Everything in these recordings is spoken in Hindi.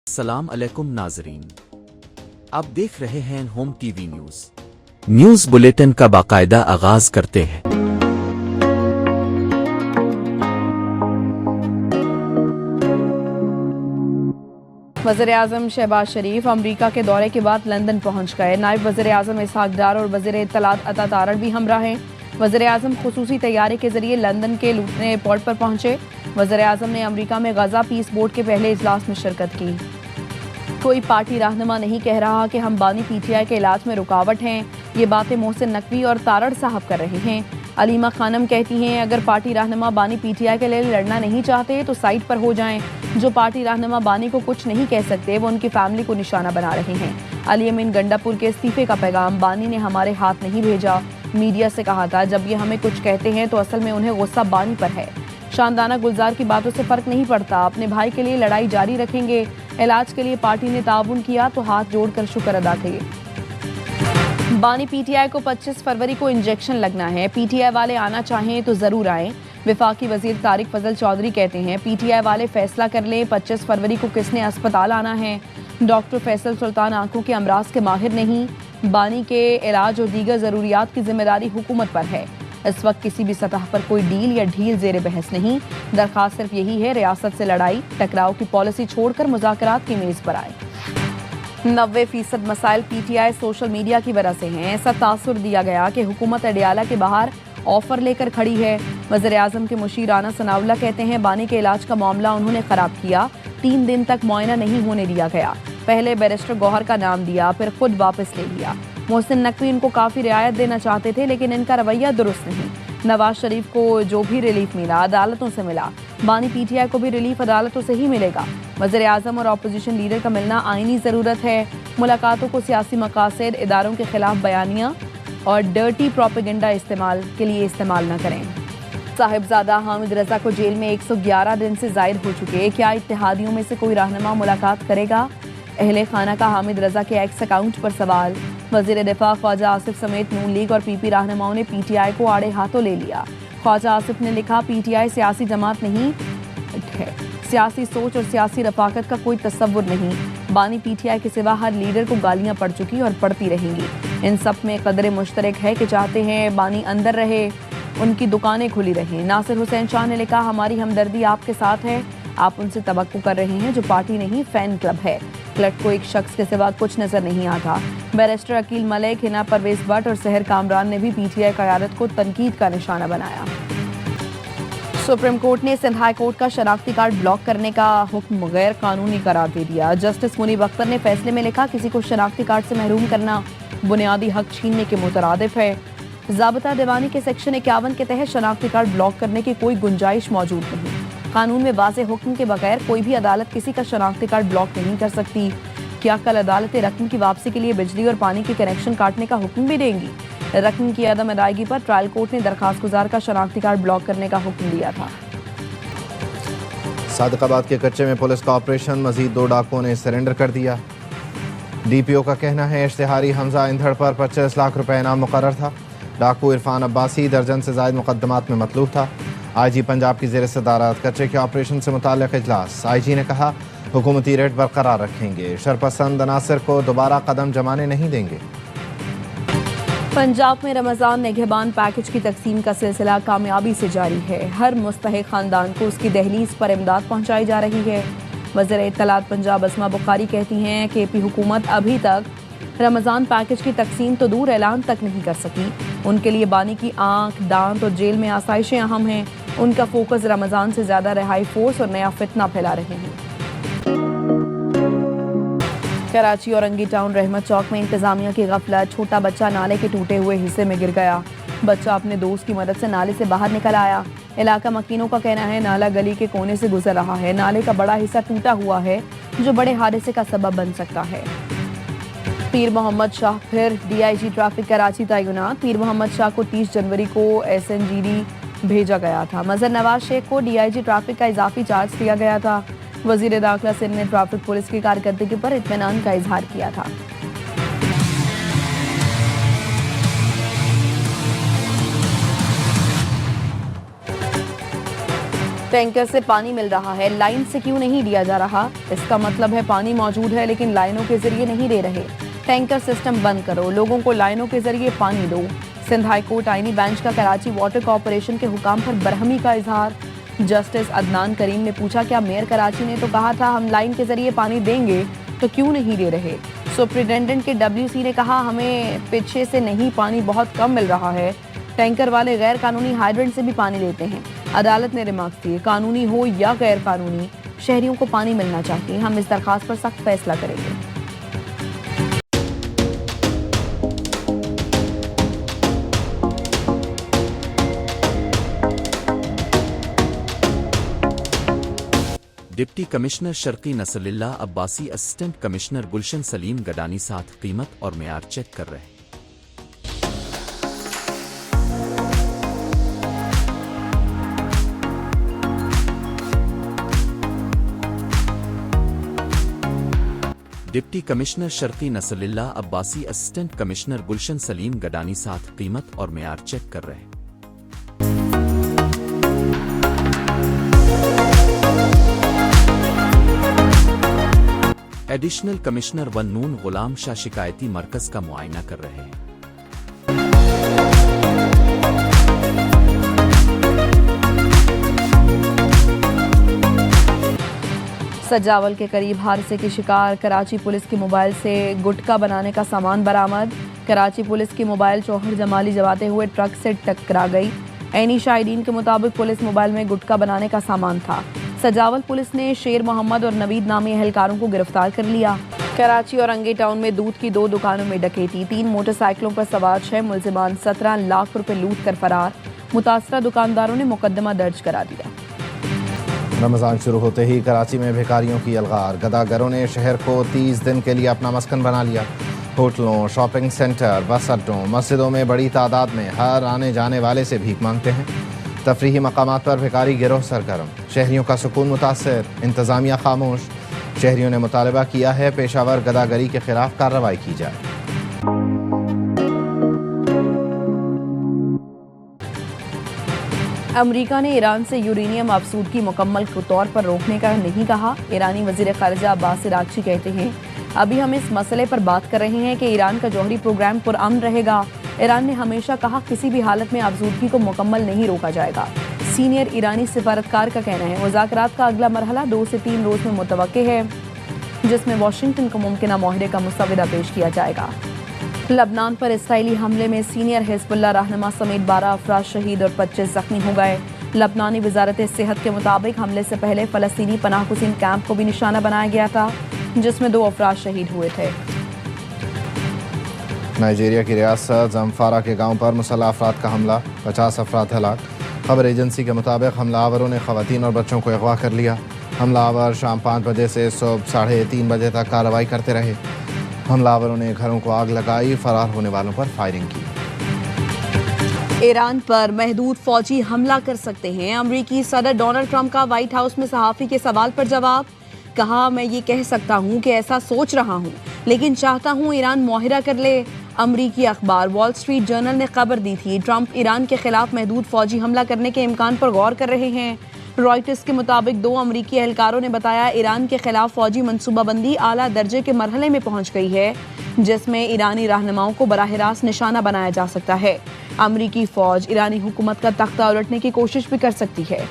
अस्सलाम अलैकुम नाजरीन, आप देख रहे हैं होम टीवी न्यूज़ बुलेटिन का बाकायदा आगाज करते हैं। वज़ीर-ए-आज़म शहबाज शरीफ अमरीका के दौरे के बाद लंदन पहुंच गए। नायब वज़ीर-ए-आज़म इसहाक डार और वज़ीर इत्तलात अता तारड़ भी हमरा हैं। वज़ीर-ए-आज़म खुसूसी तैयारी के जरिए लंदन के लूटन एयरपोर्ट पर पहुंचे। वज़ीर-ए-आज़म ने अमरीका में गजा पीस बोर्ड के पहले इजलास में शिरकत की। कोई पार्टी रहनुमा नहीं कह रहा कि हम बानी पीटीआई के इलाज में रुकावट हैं। ये बातें मोहसिन नकवी और तारड़ साहब कर रहे हैं। अलीमा खानम कहती हैं, अगर पार्टी रहनुमा बानी पीटीआई के लिए लड़ना नहीं चाहते तो साइड पर हो जाएं। जो पार्टी रहनुमा बानी को कुछ नहीं कह सकते वो उनकी फैमिली को निशाना बना रहे हैं। अली अमीन गंडापुर के इस्तीफे का पैगाम बानी ने हमारे हाथ नहीं भेजा। मीडिया से कहा था जब ये हमें कुछ कहते हैं तो असल में उन्हें गुस्सा बानी पर है। शानदाना गुलजार की बातों से फर्क नहीं पड़ता, अपने भाई के लिए लड़ाई जारी रखेंगे। इलाज के लिए पार्टी ने ताउन किया तो हाथ जोड़कर शुक्र अदा किए। बानी पीटीआई को 25 फरवरी को इंजेक्शन लगना है। पीटीआई वाले आना चाहें तो जरूर आएं। विफाकी वजीर तारिक फजल चौधरी कहते हैं, पीटीआई वाले फैसला कर लें 25 फरवरी को किसने अस्पताल आना है। डॉक्टर फैसल सुल्तान आंखों के अमराज के माहिर नहीं। बानी के इलाज और दीगर जरूरियात की जिम्मेदारी हुकूमत पर है। इस वक्त किसी भी सतह पर कोई डील या ढील जेर बहस नहीं। दरखास्त सिर्फ यही है, रियासत से लड़ाई टकराव की पॉलिसी छोड़कर मुज़ाकरात की मेज पर आए। 90% मसाइल पीटीआई सोशल मीडिया की वजह से हैं। ऐसा तासुर दिया गया कि हुकूमत अडियाला के बाहर ऑफर लेकर खड़ी है। वज़ीर-ए-आज़म के मुशीर राना सनाउल्लाह कहते हैं, बानी के इलाज का मामला उन्होंने खराब किया। 3 दिन तक मुआयना नहीं होने दिया गया। पहले बैरिस्टर गौहर का नाम दिया, फिर खुद वापस ले लिया। मोहसिन नकवी इनको काफ़ी रियायत देना चाहते थे लेकिन इनका रवैया दुरुस्त नहीं। नवाज शरीफ को जो भी रिलीफ मिला अदालतों से मिला। बानी पीटीआई को भी रिलीफ अदालतों से ही मिलेगा। वज़ीर-ए-आज़म और अपोजिशन लीडर का मिलना आईनी ज़रूरत है। मुलाकातों को सियासी मकासद, इदारों के खिलाफ बयानियाँ और डर्टी प्रोपेगेंडा इस्तेमाल के लिए इस्तेमाल न करें। साहिबजादा हामिद रजा को जेल में 111 दिन से ज़ायद हो चुके। क्या इत्तेहादियों में से कोई रहनुमा मुलाकात करेगा? अहले खाना का हामिद रजा के एक्स अकाउंट पर सवाल। वज़ीर दिफा ख्वाजा आसिफ समेत नून लीग और पीपी रहनुमाओं ने पीटीआई को आड़े हाथों ले लिया। ख्वाजा आसिफ ने लिखा, पीटीआई सियासी जमात नहीं है, सियासी सोच और सियासी रफाकत का कोई तस्वुर नहीं। बानी पीटीआई के सिवा हर लीडर को गालियां पड़ चुकी और पड़ती रहेंगी। इन सब में कदर मुश्तरक है कि चाहते हैं बानी अंदर रहे, उनकी दुकानें खुली रहें। नासिर हुसैन शाह ने लिखा, हमारी हमदर्दी आपके साथ है। आप उनसे तवक्को कर रहे हैं जो पार्टी नहीं फैन क्लब है। क्लब को एक शख्स के सिवा कुछ नजर नहीं आता। बैरिस्टर अकील मलिक, हिना परवेज भट्ट और सहर कामरान ने भी पीटीआई क़यादत को तनकीद का निशाना बनाया। सुप्रीम कोर्ट ने सिंध हाई कोर्ट का शनाख्ती कार्ड ब्लॉक करने का हुक्म गैर कानूनी करार दे दिया। जस्टिस मुनीब अख्तर ने फैसले में लिखा, किसी को शनाख्ती कार्ड से महरूम करना बुनियादी हक छीनने के मुतरादिफ है। ज़ाब्ता दीवानी के सेक्शन 51 के तहत शनाख्ती कार्ड ब्लॉक करने की कोई गुंजाइश मौजूद नहीं। कानून में वाज़ेह हुक्म के बगैर कोई भी अदालत किसी का शनाख्ती कार्ड ब्लॉक नहीं कर सकती। क्या कल अदालतें रकम की वापसी के लिए बिजली और पानी के कनेक्शन काटने का हुक्म भी देंगी? रकम की अदम अदायगी पर ट्रायल कोर्ट ने दरखास्त गुजार का शनाख्ती कार्ड ब्लॉक करने का हुक्म दिया था। सादिकाबाद के कच्चे में पुलिस का ऑपरेशन, मजीद 2 डाकुओं ने सरेंडर कर दिया। डीपीओ का कहना है, इश्तिहारी हमजा इंधड़ पर 25 लाख रुपए इनाम मुकर्रर था। डाकू इरफान अब्बासी दर्जन से ज़ायद मुकदमात में मतलूब था। आईजी पंजाब की ज़ेर सदारत कच्चे के ऑपरेशन से मुताल्लिक़ इजलास। आईजी ने कहा, हुकूमती रेट बरकरार रखेंगे, शरपसंद अनासर को दोबारा कदम जमाने नहीं देंगे। पंजाब में रमज़ान निगहबान पैकेज की तकसीम का सिलसिला कामयाबी से जारी है। हर मुस्तहिक खानदान को उसकी दहलीज पर इमदाद पहुँचाई जा रही है। वज़ीर इत्तलात पंजाब अस्मा बुखारी कहती हैं कि पी हुकूमत अभी तक रमज़ान पैकेज की तकसीम तो दूर ऐलान तक नहीं कर सकी। उनके लिए बानी की आंख, दांत और जेल में आसाइशें अहम हैं। उनका फोकस रमज़ान से ज़्यादा रिहाई फोर्स और नया फितना फैला रहे हैं। कराची और अंगी टाउन रहमत चौक में इंतजामिया की गफलत, छोटा बच्चा नाले के टूटे हुए हिस्से में गिर गया। बच्चा अपने दोस्त की मदद से नाले से बाहर निकल आया। इलाका मकीनों का कहना है, नाला गली के कोने से गुजर रहा है। नाले का बड़ा हिस्सा टूटा हुआ है जो बड़े हादसे का सबब बन सकता है। पीर मोहम्मद शाह फिर डीआईजी ट्रैफिक कराची तैनात। पीर मोहम्मद शाह को 30 जनवरी को एसएनजीडी भेजा गया था। मजहर नवाज शेख को डीआईजी ट्रैफिक का इजाफी चार्ज दिया गया था। वजीर दाखिला सिंध ने ट्रैफिक पुलिस की कारकर्दगी पर इत्मीनान का इजहार किया था। टैंकर से पानी मिल रहा है, लाइन से क्यों नहीं दिया जा रहा? इसका मतलब है पानी मौजूद है लेकिन लाइनों के जरिए नहीं दे रहे। टैंकर सिस्टम बंद करो, लोगों को लाइनों के जरिए पानी दो। सिंध हाई कोर्ट आईनी बेंच का कराची वाटर कॉर्पोरेशन के हुकाम पर बरहमी का इजहार। जस्टिस अदनान करीम ने पूछा, क्या मेयर कराची ने तो कहा था हम लाइन के जरिए पानी देंगे, तो क्यों नहीं दे रहे? सुप्रिटेंडेंट के WC ने कहा हमें पीछे से नहीं, पानी बहुत कम मिल रहा है। टैंकर वाले गैर कानूनी हाइड्रेंट से भी पानी लेते हैं। अदालत ने रिमार्क दिए, कानूनी हो या गैर कानूनी, शहरियों को पानी मिलना चाहिए। हम इस दरखास्त पर सख्त फैसला करेंगे। Deputy commissioner Sharqi Nasrullah Abbasi assistant commissioner Gulshan Saleem Gadani साथ कीमत और मेयार चेक कर रहे। Deputy commissioner Sharqi Nasrullah Abbasi assistant commissioner Gulshan Saleem Gadani साथ कीमत और मेयार चेक कर रहे। Additional commissioner one Noon Ghulam Shah शिकायती मरकज का मुआयना कर रहे हैं। सजावल के करीब हादसे की शिकार कराची पुलिस की मोबाइल से गुटखा बनाने का सामान बरामद। कराची पुलिस की मोबाइल चौहर जमाली जवाते हुए ट्रक से टकरा गई। ऐनी शाहिदीन के मुताबिक पुलिस मोबाइल में गुटखा बनाने का सामान था। सजावल पुलिस ने शेर मोहम्मद और नवीद नामी अहलकारों को गिरफ्तार कर लिया। कराची और अंगे टाउन में दूध की 2 दुकानों में डकैती, 3 मोटरसाइकिलों पर सवार 6 मुलजिमान 17 लाख रुपए लूट कर फरार। मुतासरा दुकानदारों ने मुकदमा दर्ज करा दिया। रमज़ान शुरू होते ही कराची में भिखारियों की अलगार। गदागरों ने शहर को 30 दिन के लिए अपना मस्कन बना लिया। होटलों, शॉपिंग सेंटर, बस अड्डों, मस्जिदों में बड़ी तादाद में हर आने जाने वाले से भीख मांगते हैं। तफरीही मकामात पर भिखारी गिरोह सरगर्म। शहरियों का सुकून मुतासर, इंतज़ामिया खामोश। शहरियों ने मुतालबा किया है पेशावर गदागरी के खिलाफ कार्रवाई की जाए। अमेरिका ने ईरान से यूरेनियम आफसूदगी मुकम्मल तौर पर रोकने का नहीं कहा। ईरानी वजीर खारजा अब्बास अरागची कहते हैं, अभी हम इस मसले पर बात कर रहे हैं कि ईरान का जौहरी प्रोग्राम पुरअमन रहेगा। ईरान ने हमेशा कहा किसी भी हालत में आफसूदगी को मुकम्मल नहीं रोका जाएगा। सीनियर ईरानी सिफारतकार का कहना है मुज़ाकरात का अगला मरहला 2 से 3 रोज में मुतवक्के है, जिसमें वाशिंगटन को मुमकिना मुआहदे का मुसव्वदा पेश किया जाएगा। लबनान पर इसराइली हमले में सीनियर हिज़्बुल्लाह रहनुमा समेत 12 अफराद शहीद और 25 जख्मी हो गए। लबनानी वजारत सेहत के मुताबिक हमले से पहले फ़लस्तीनी पनाह गुज़ीन कैंप को भी निशाना बनाया गया था, जिसमें 2 अफराद शहीद हुए थे। नाइजीरिया की रियासत जमफारा के गांव पर मुसल्लह अफराद का हमला, 50 अफराद हलाक। खबर एजेंसी के मुताबिक हमलावरों ने खवातीन और बच्चों को अगवा कर लिया। हमलावर शाम 5 बजे से सुबह 3:30 बजे तक कार्रवाई करते रहे। हमलावरों ने घरों को आग लगाई, फरार होने वालों पर फायरिंग की। ईरान पर महदूद फौजी हमला कर सकते हैं। अमेरिकी सदर डोनाल्ड ट्रंप का व्हाइट हाउस में सहाफ़ी के सवाल पर जवाब। कहा, मैं ये कह सकता हूँ कि ऐसा सोच रहा हूँ, लेकिन चाहता हूँ ईरान मुआहिदा कर ले। अमरीकी अखबार वॉल स्ट्रीट जर्नल ने खबर दी थी ट्रंप ईरान के खिलाफ महदूद फौजी हमला करने के इम्कान पर गौर कर रहे हैं। रॉयटर्स के मुताबिक 2 अमरीकी एहलकारों ने बताया ईरान के खिलाफ फौजी मनसूबाबंदी आला दर्जे के मरहले में पहुंच गई है, जिसमें ईरानी रहनुमाओं को बराह रास्त निशाना बनाया जा सकता है। अमरीकी फौज ईरानी हुकूमत का तख्ता उलटने की कोशिश भी कर सकती है।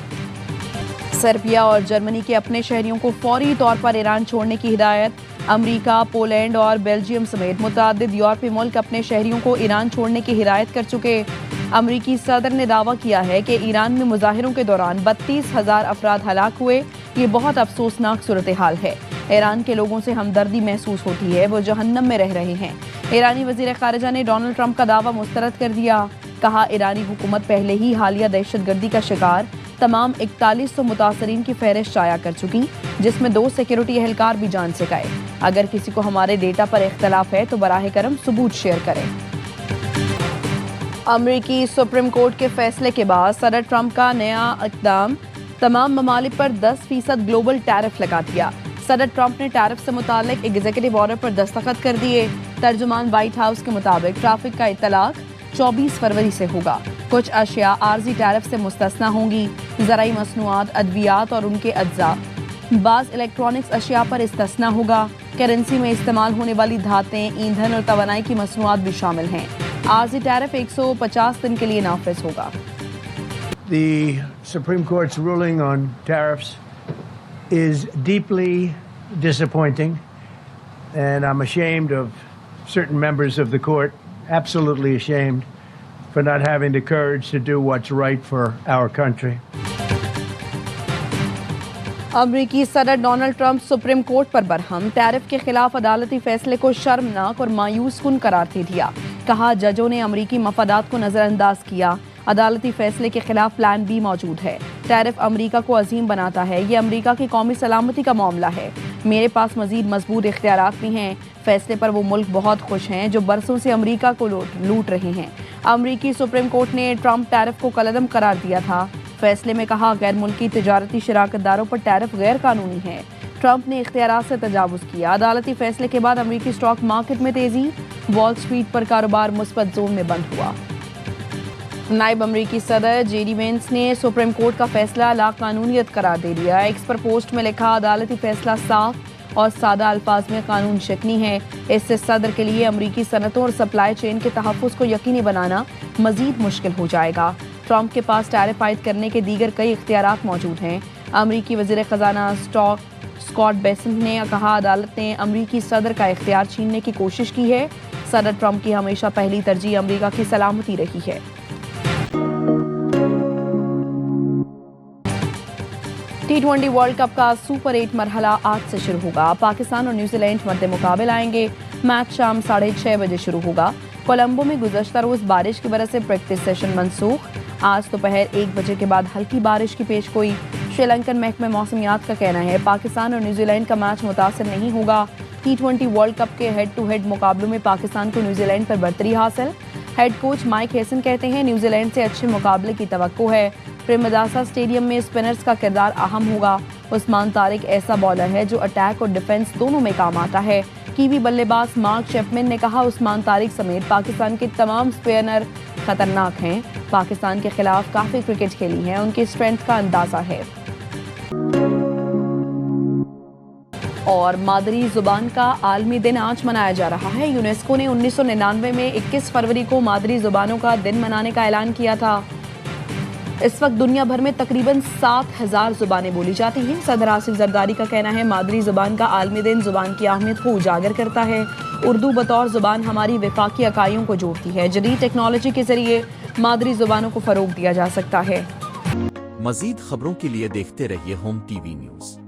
सर्बिया और जर्मनी के अपने शहरियों को फौरी तौर पर ईरान छोड़ने की हिदायत। अमेरिका, पोलैंड और बेल्जियम समेत मुतअद्दिद यूरोपीय मुल्क अपने शहरियों को ईरान छोड़ने की हिदायत कर चुके। अमरीकी सदर ने दावा किया है कि ईरान में मुजाहिरों के दौरान 32,000 अफराद हलाक हुए। ये बहुत अफसोसनाक सूरत हाल है। ईरान के लोगों से हमदर्दी महसूस होती है, वो जहन्नम में रह रहे हैं। ईरानी वजीर खारजा ने डोनाल्ड ट्रंप का दावा मुस्तरद कर दिया। कहा, ईरानी हुकूमत पहले ही हालिया दहशतगर्दी का शिकार तमाम 4100 मुतासरीन की फहरिस्त शाया कर चुकी, जिसमें 2 सिक्योरिटी एहलकार भी जान से गए। अगर किसी को हमारे डेटा पर इख्तलाफ है तो बराह करम सबूत शेयर करें। अमेरिकी सुप्रीम कोर्ट के फैसले के बाद सदर ट्रंप का नया इक़दाम, तमाम ममालिक पर 10% ग्लोबल टैरिफ लगा दिया। सदर ट्रंप ने टैरिफ से मुतालिक एग्जीक्यूटिव ऑर्डर पर दस्तखत कर दिए। तर्जुमान व्हाइट हाउस के मुताबिक ट्रैफिक का इत्तलाक, 24 फरवरी से होगा। कुछ अशिया आर्जी टैरिफ से मुस्तस्ना होंगी। ज़राई मसनूआत, अद्वियात और उनके अज्जा। बाज़ इलेक्ट्रॉनिक्स अशिया पर इस्तिस्ना होगा। करेंसी में इस्तेमाल होने वाली धातें, ईंधन और तवानाई की मसनूआत भी शामिल हैं। आर्जी टैरिफ 150 दिन के लिए नाफिज होगा। The Supreme Court's ruling on tariffs is deeply disappointing, and I'm ashamed of certain members of the court, absolutely ashamed, for not having the courage to do what's right for our country. अमरीकी सदर डोनाल्ड ट्रंप सुप्रीम कोर्ट पर बरहम। टैरिफ के खिलाफ अदालती फैसले को शर्मनाक और मायूस कुन करार दे दिया। कहा जजों ने अमरीकी मफादात को नजरअंदाज किया। अदालती फैसले के खिलाफ प्लान बी मौजूद है। टैरिफ अमरीका को अजीम बनाता है। ये अमरीका की कौमी सलामती का मामला है। मेरे पास मजीद मजबूत इख्तियारात भी हैं। फैसले पर वो मुल्क बहुत खुश हैं जो बरसों से अमरीका को लूट रहे हैं। अमरीकी सुप्रीम कोर्ट ने ट्रंप टैरिफ को कलअदम करार दिया था। फैसले में कहा गैर मुल्की तिजारती शराकतदारों पर टैरिफ गैर कानूनी है। ट्रंप ने इख्तियारात से तजावुज़ किया। अदालती फैसले के बाद अमरीकी स्टॉक मार्केट में तेजी। वॉल स्ट्रीट पर कारोबार मुस्बत जोन में बंद हुआ। नायब अमरीकी सदर जेडी वेंस ने सुप्रीम कोर्ट का फैसला लाकानूनियत करार दे दिया। एक्स पर पोस्ट में लिखा अदालती फैसला साफ और सादा अल्फाज में कानून शक्नी है। इससे सदर के लिए अमरीकी सनतों और सप्लाई चेन के तहफ़्फ़ुज़ को यकीनी बनाना मजीद मुश्किल हो जाएगा। ट्रंप के पास टैरिफ आयद करने के दीगर कई इख्तियारात मौजूद हैं। अमरीकी वज़ीर ख़जाना स्कॉट बेसेंट ने कहा अदालत ने अमरीकी सदर का इख्तियार छीनने की कोशिश की है। सदर ट्रंप की हमेशा पहली तरजीह अमरीका की सलामती रही है। T20 वर्ल्ड कप का सुपर 8 मरहला आज से शुरू होगा। पाकिस्तान और न्यूजीलैंड मद्दे मुकाबिल आएंगे। मैच शाम 6:30 बजे शुरू होगा। कोलंबो में गुज़श्ता रोज़ बारिश की वजह से प्रैक्टिस सेशन मनसूख। आज दोपहर 1 बजे के बाद हल्की बारिश की पेशगोई। श्रीलंकन महकमे मौसमियात का कहना है पाकिस्तान और न्यूजीलैंड का मैच मुतासर नहीं होगा। T20 वर्ल्ड कप के हेड टू हेड मुकाबलों में पाकिस्तान को न्यूजीलैंड पर बरतरी हासिल। हेड कोच माइक हेसन कहते हैं न्यूजीलैंड से अच्छे मुकाबले की तवक्को है। प्रेमदासा स्टेडियम में स्पिनर्स का किरदार अहम होगा। उस्मान तारिक ऐसा बॉलर है जो अटैक और डिफेंस दोनों में काम आता है। कीवी बल्लेबाज मार्क चैपमैन ने कहा उस्मान तारिक समेत पाकिस्तान के तमाम स्पिनर खतरनाक हैं। पाकिस्तान के खिलाफ काफ़ी क्रिकेट खेली है, उनकी स्ट्रेंथ का अंदाजा है। और मादरी जुबान का आलमी दिन आज मनाया जा रहा है। यूनेस्को ने 1999 में 21 फरवरी को मादरी जुबानों का दिन मनाने का ऐलान किया था। इस वक्त दुनिया भर में तकरीबन 7000 जुबानें बोली जाती हैं। सदर आसिफ जरदारी का कहना है मादरी जुबान का आलमी दिन जुबान की अहमियत को उजागर करता है। उर्दू बतौर जुबान हमारी वफाकी इकाइयों को जोड़ती है। जदीद टेक्नोलॉजी के जरिए मादरी जुबानों को फरोग दिया जा सकता है। मजीद खबरों के लिए देखते रहिए होम टीवी न्यूज़।